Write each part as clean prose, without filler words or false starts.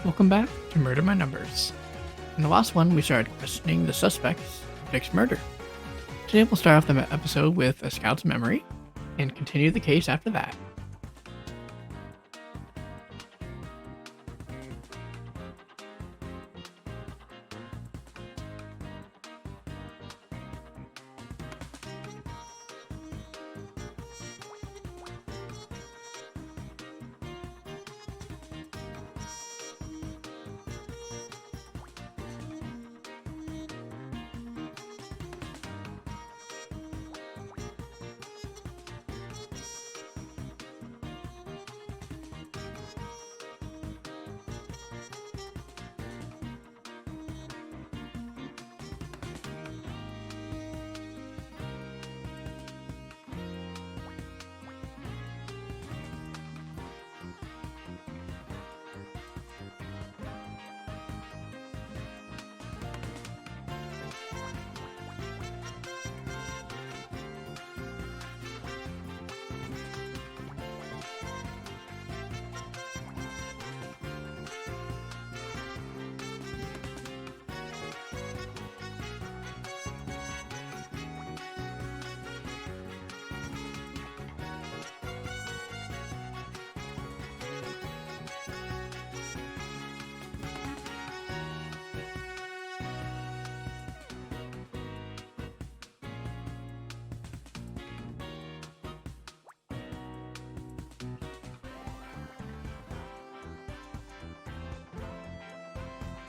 Welcome back to Murder My Numbers. In the last one, we started questioning the suspects of Dick's murder. Today, we'll start off the episode with a scout's memory and continue the case after that.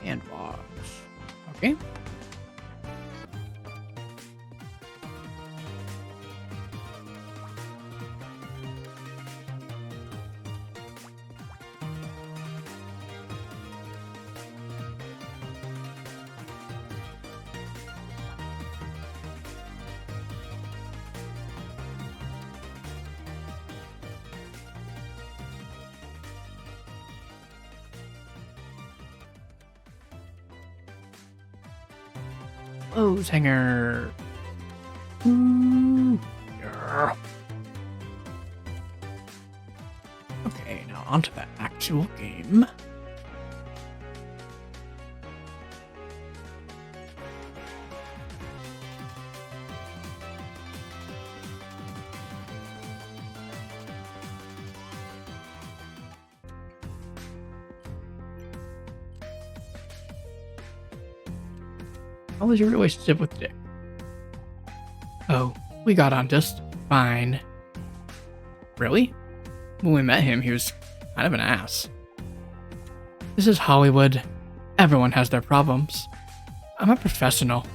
And logs. Okay. Clothes hanger. Ooh. Yeah. Okay, now onto the actual game. How was your relationship with Dick? Oh, we got on just fine. Really? When we met him, he was kind of an ass. This is Hollywood. Everyone has their problems. I'm a professional.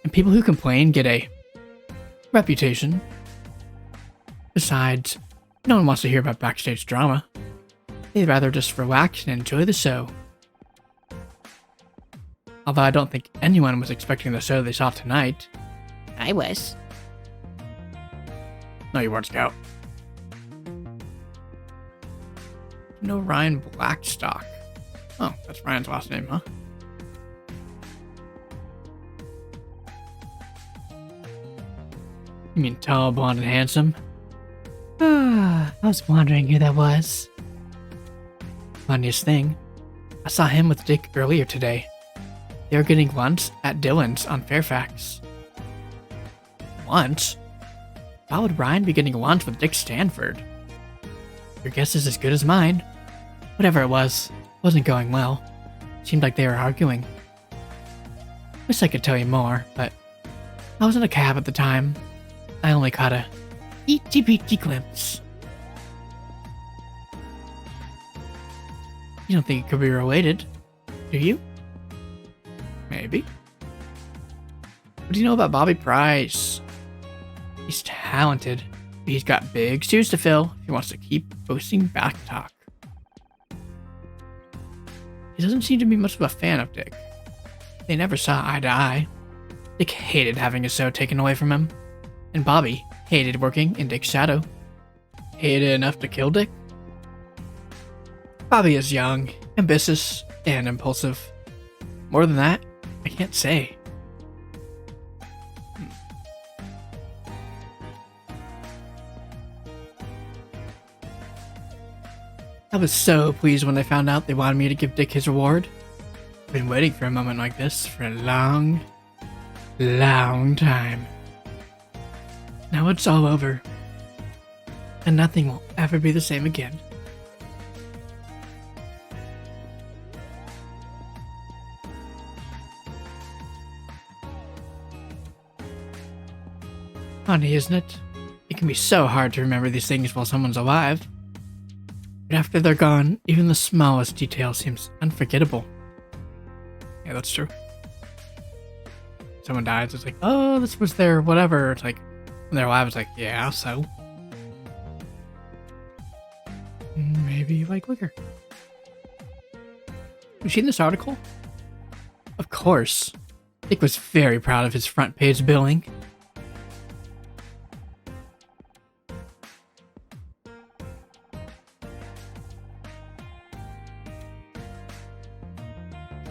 And people who complain get a reputation. Besides, no one wants to hear about backstage drama. They'd rather just relax and enjoy the show. Although I don't think anyone was expecting the show they saw tonight. I was. No, you weren't, Scout. No Ryan Blackstock. Oh, that's Ryan's last name, huh? You mean tall, blonde, and handsome? I was wondering who that was. Funniest thing, I saw him with Dick earlier today. They were getting lunch at Dylan's on Fairfax. Lunch? Why would Ryan be getting lunch with Dick Stanford? Your guess is as good as mine. Whatever it wasn't going well. Seemed like they were arguing. Wish I could tell you more, but I was in a cab at the time. I only caught a itsy-bitsy glimpse. You don't think it could be related, do you? Maybe. What do you know about Bobby Price? He's talented, but he's got big shoes to fill if he wants to keep boasting back talk. He doesn't seem to be much of a fan of Dick. They never saw eye to eye. Dick hated having his show taken away from him, and Bobby hated working in Dick's shadow. Hated it enough to kill Dick? Bobby is young, ambitious, and impulsive. More than that, I can't say. I was so pleased when they found out they wanted me to give Dick his reward. I've been waiting for a moment like this for a long, long time. Now it's all over, and nothing will ever be the same again. Funny, isn't it? It can be so hard to remember these things while someone's alive. But after they're gone, even the smallest detail seems unforgettable. Yeah, that's true. Someone dies, it's like, oh, this was their whatever. It's like, when they're alive, it's like, yeah, so. Maybe like liquor. Have you seen this article? Of course. Dick was very proud of his front page billing.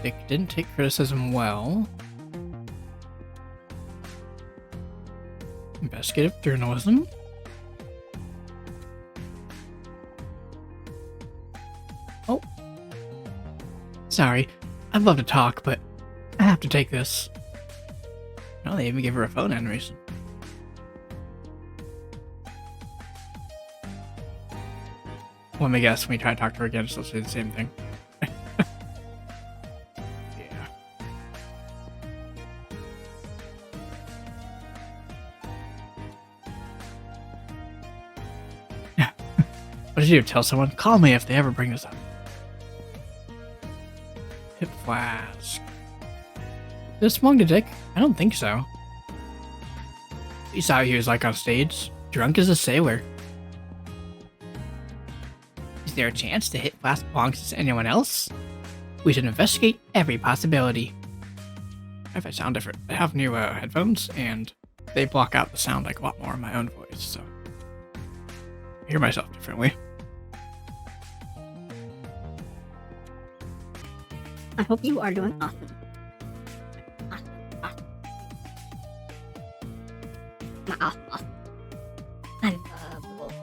Dick didn't take criticism well. Investigative journalism. Oh. Sorry, I'd love to talk, but I have to take this. Oh, they even gave her a phone animation. Let me guess, when we try to talk to her again, she'll say the same thing. What did you do? Tell someone? Call me if they ever bring this up. Hip flask. This belong to Dick? I don't think so. You saw he was like on stage, drunk as a sailor. Is there a chance the hip flask belongs to anyone else? We should investigate every possibility. If I sound different, I have new headphones and they block out the sound like a lot more in my own voice, so I hear myself differently. I hope you are doing awesome. Awesome. I love wolf.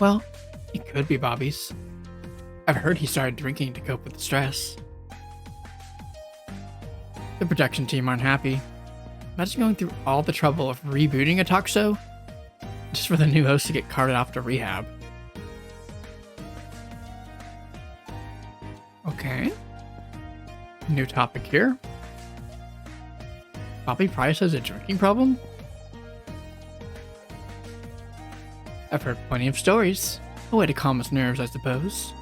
Well, it could be Bobby's. I've heard he started drinking to cope with the stress. The production team aren't happy. Imagine going through all the trouble of rebooting a talk show just for the new host to get carted off to rehab. Okay. New topic here. Bobby Price has a drinking problem? I've heard plenty of stories. A way to calm his nerves, I suppose.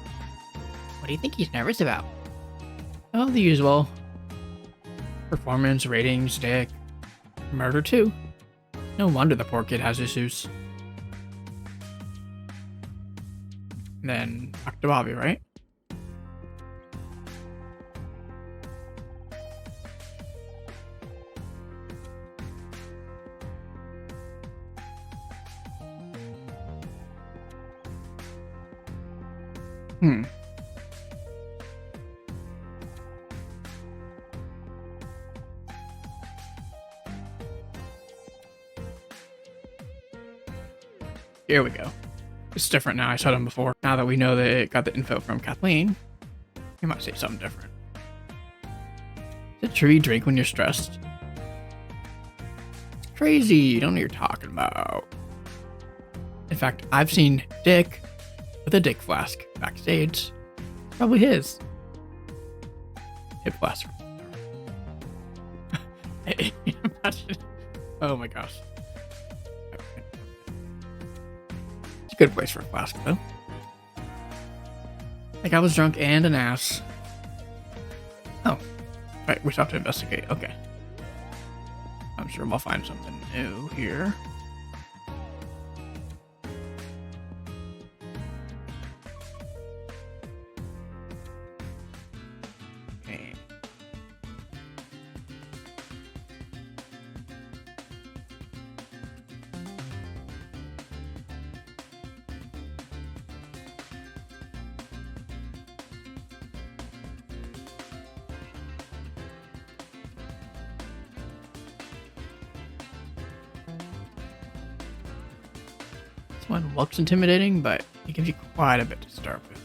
What do you think he's nervous about? Oh, the usual. Performance, ratings, Dick. Murder, too. No wonder the poor kid has issues. Then, back to Bobby, right? Here we go. It's different now. I saw them before. Now that we know that it got the info from Kathleen, you might say something different. Is it true you drink when you're stressed? It's crazy. You don't know what you're talking about. In fact, I've seen Dick with a Dick flask backstage. Probably his. Hip flask. Imagine. Oh my gosh. It's a good place for a flask, though. Like I was drunk and an ass. Oh. Right, we still have to investigate. Okay. I'm sure we'll find something new here. Okay. This one looks intimidating, but it gives you quite a bit to start with.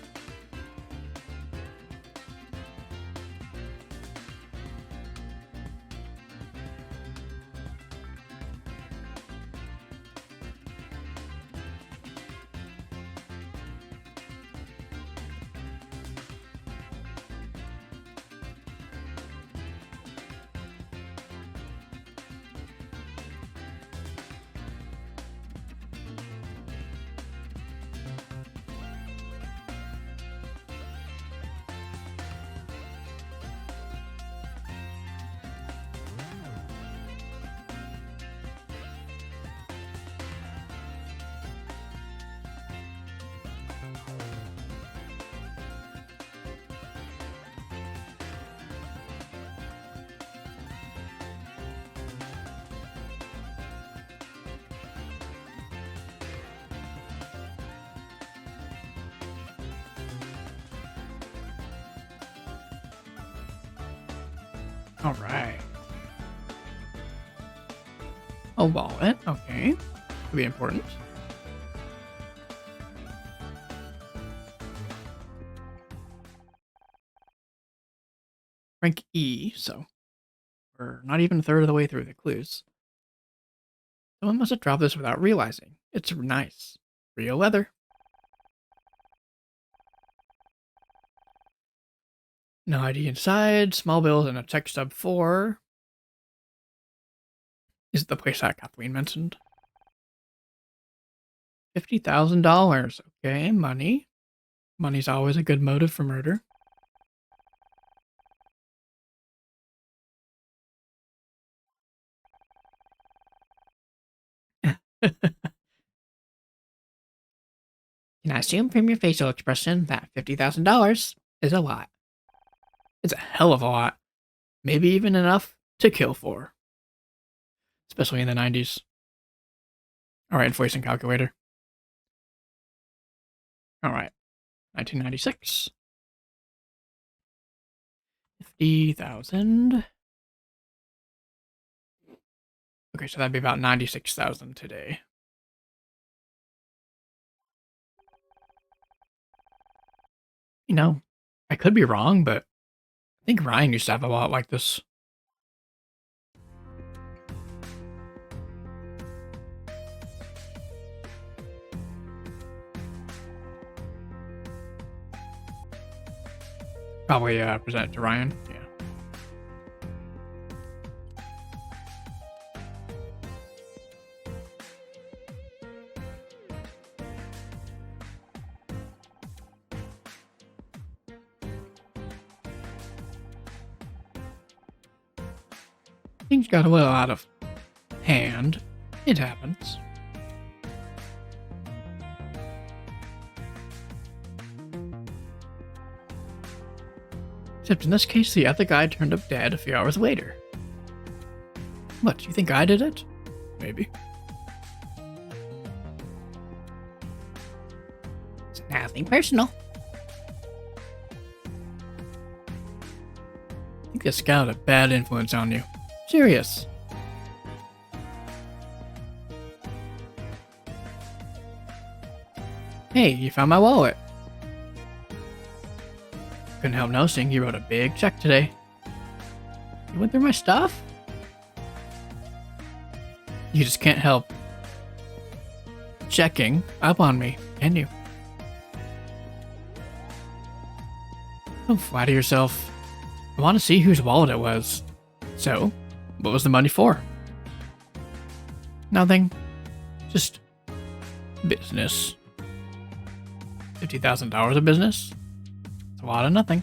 All right. A wallet. Okay. Could be important. Rank E, so we're not even a third of the way through the clues. Someone must have dropped this without realizing. It's nice. Real leather. No ID inside. Small bills and a check stub 4. Is it the place that Kathleen mentioned? $50,000. Okay, money. Money's always a good motive for murder. Can I assume from your facial expression that $50,000 is a lot? It's a hell of a lot. Maybe even enough to kill for. Especially in the 90s. Alright, inflation calculator. Alright, 1996. 50,000. Okay, so that'd be about 96,000 today. You know, I could be wrong, but I think Ryan used to have a lot like this. Probably present it to Ryan. Yeah. Things got a little out of hand. It happens. Except in this case, the other guy turned up dead a few hours later. What, you think I did it? Maybe. It's nothing personal. I think this guy had a bad influence on you. Serious. Hey, you found my wallet. Couldn't help noticing you wrote a big check today. You went through my stuff? You just can't help checking up on me, can you? Don't flatter yourself. I want to see whose wallet it was. So, what was the money for? Nothing. Just business. $50,000 of business? It's a lot of nothing.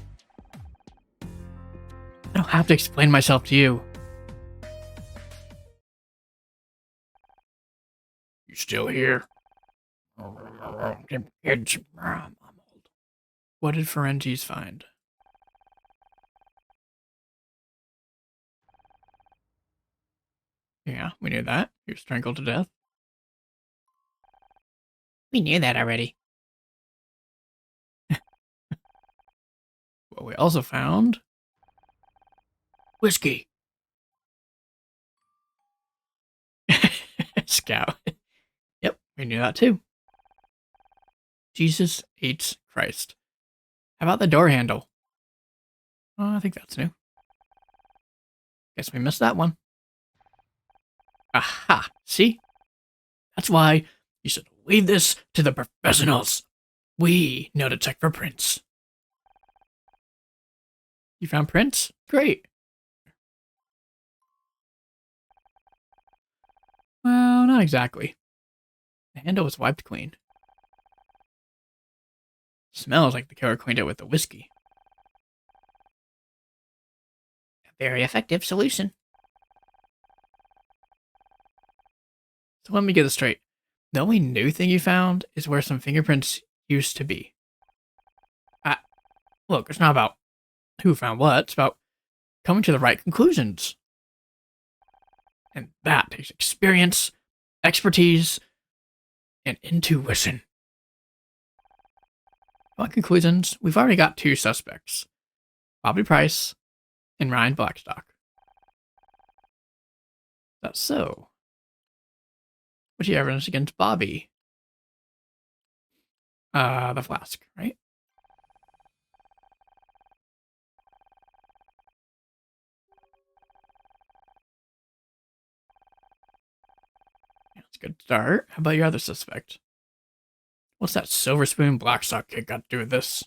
I don't have to explain myself to you. You still here? Kids. I'm old. What did Ferengi's find? Yeah, we knew that. You're strangled to death. We knew that already. What we also found... whiskey. Scout. Yep, we knew that too. Jesus H. Christ. How about the door handle? Oh, I think that's new. Guess we missed that one. Aha! See? That's why you should leave this to the professionals. We know to check for prints. You found prints? Great. Well, not exactly. The handle was wiped clean. Smells like the killer cleaned it with the whiskey. A very effective solution. So let me get this straight. The only new thing you found is where some fingerprints used to be. Look, it's not about who found what, it's about coming to the right conclusions. And that takes experience, expertise, and intuition. On conclusions, we've already got 2 suspects. Bobby Price and Ryan Blackstock. That's so. What's the evidence against Bobby? The flask, right? Yeah, that's a good start. How about your other suspect? What's that Silver Spoon Blackstock kid got to do with this?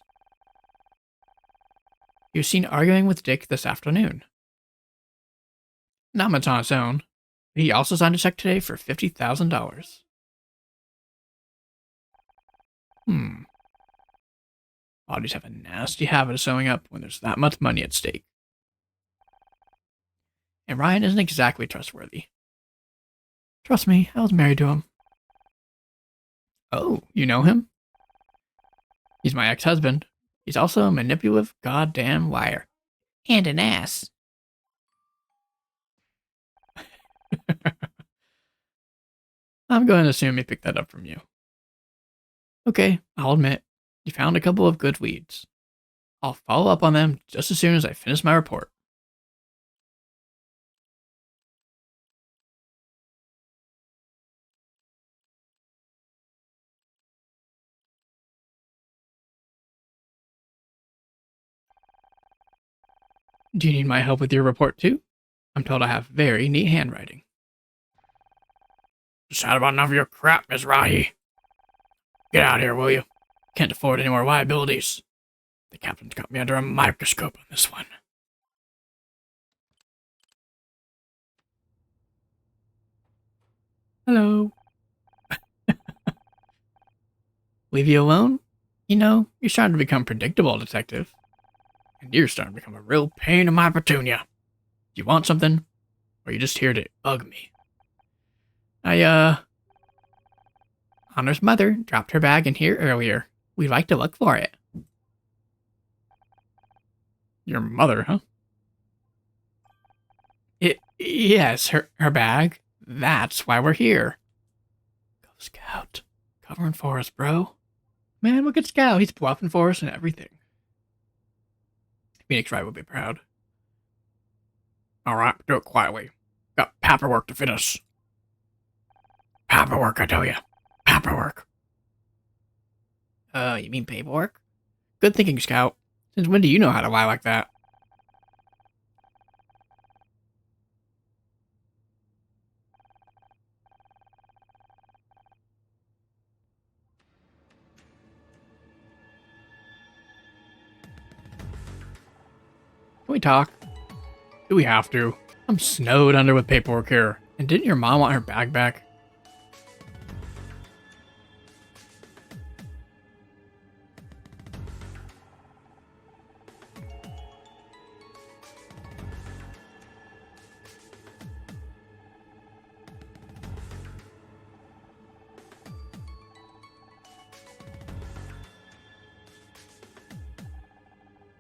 He was seen arguing with Dick this afternoon. Not much on his own. He also signed a check today for $50,000. Bodies have a nasty habit of showing up when there's that much money at stake. And Ryan isn't exactly trustworthy. Trust me, I was married to him. Oh, you know him? He's my ex-husband. He's also a manipulative goddamn liar. And an ass. I'm going to assume he picked that up from you. Okay, I'll admit, you found a couple of good leads. I'll follow up on them just as soon as I finish my report. Do you need my help with your report too? I'm told I have very neat handwriting. Just had about enough of your crap, Miss Rahi. Get out of here, will you? Can't afford any more liabilities. The captain's got me under a microscope on this one. Hello. Leave you alone? You know, you're starting to become predictable, detective. And you're starting to become a real pain in my petunia. Do you want something? Or are you just here to bug me? Honor's mother dropped her bag in here earlier. We'd like to look for it. Your mother, huh? Yes, her bag. That's why we're here. Go Scout. Covering for us, bro. Man, look at Scout. He's bluffing for us and everything. Phoenix Wright would be proud. Alright, do it quietly. Got paperwork to finish. Paperwork, I tell you. Paperwork. You mean paperwork? Good thinking, Scout. Since when do you know how to lie like that? Can we talk? Do we have to? I'm snowed under with paperwork here. And didn't your mom want her bag back?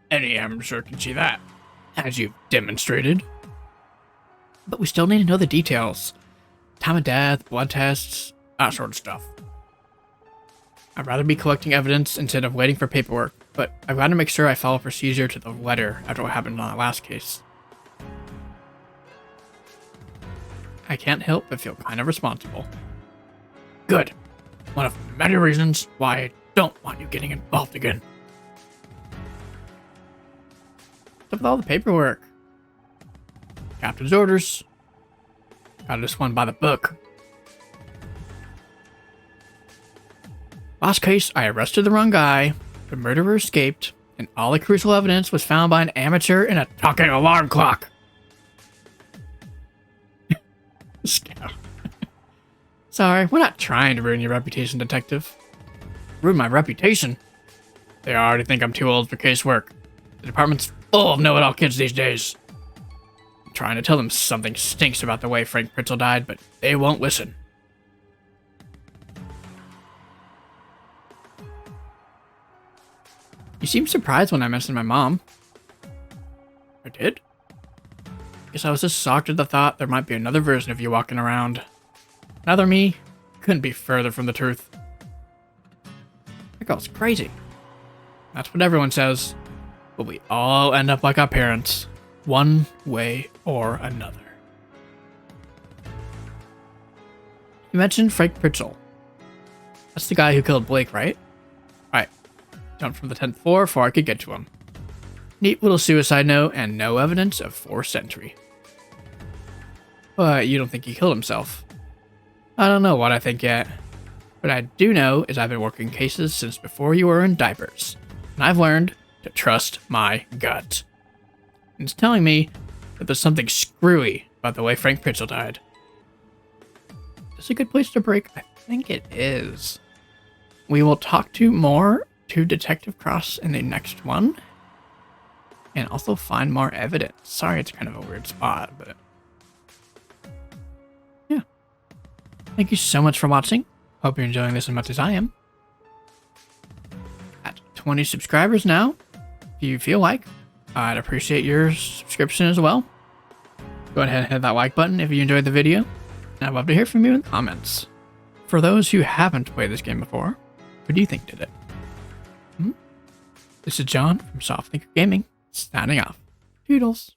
Any amateur can see that, as you've demonstrated. But we still need to know the details. Time of death, blood tests, that sort of stuff. I'd rather be collecting evidence instead of waiting for paperwork, but I've got to make sure I follow procedure to the letter after what happened on the last case. I can't help but feel kind of responsible. Good. One of many reasons why I don't want you getting involved again. What's up with all the paperwork? Captain's orders. Got this one by the book. Last case, I arrested the wrong guy. The murderer escaped, and all the crucial evidence was found by an amateur in a talking alarm clock. Scout. Sorry, we're not trying to ruin your reputation, detective. Ruin my reputation? They already think I'm too old for casework. The department's full of know-it-all kids these days. I'm trying to tell them something stinks about the way Frank Pritzel died, but they won't listen. You seemed surprised when I mentioned my mom. I did? Guess I was just shocked at the thought there might be another version of you walking around. Another me couldn't be further from the truth. That girl's crazy. That's what everyone says. But we all end up like our parents, one way or another. You mentioned Frank Pritzel. That's the guy who killed Blake, right? Alright. Jumped from the 10th floor before I could get to him. Neat little suicide note and no evidence of forced entry. But you don't think he killed himself? I don't know what I think yet. What I do know is I've been working cases since before you were in diapers. And I've learned to trust my gut. And it's telling me that there's something screwy about the way Frank Pritzel died. Is this a good place to break? I think it is. We will talk to Detective Cross in the next one. And also find more evidence. Sorry, it's kind of a weird spot, but... yeah. Thank you so much for watching. Hope you're enjoying this as much as I am. At 20 subscribers now, if you feel like, I'd appreciate your subscription as well. Go ahead and hit that like button if you enjoyed the video. And I'd love to hear from you in the comments. For those who haven't played this game before, who do you think did it? This is John from Soft Thinker Gaming, signing off. Toodles.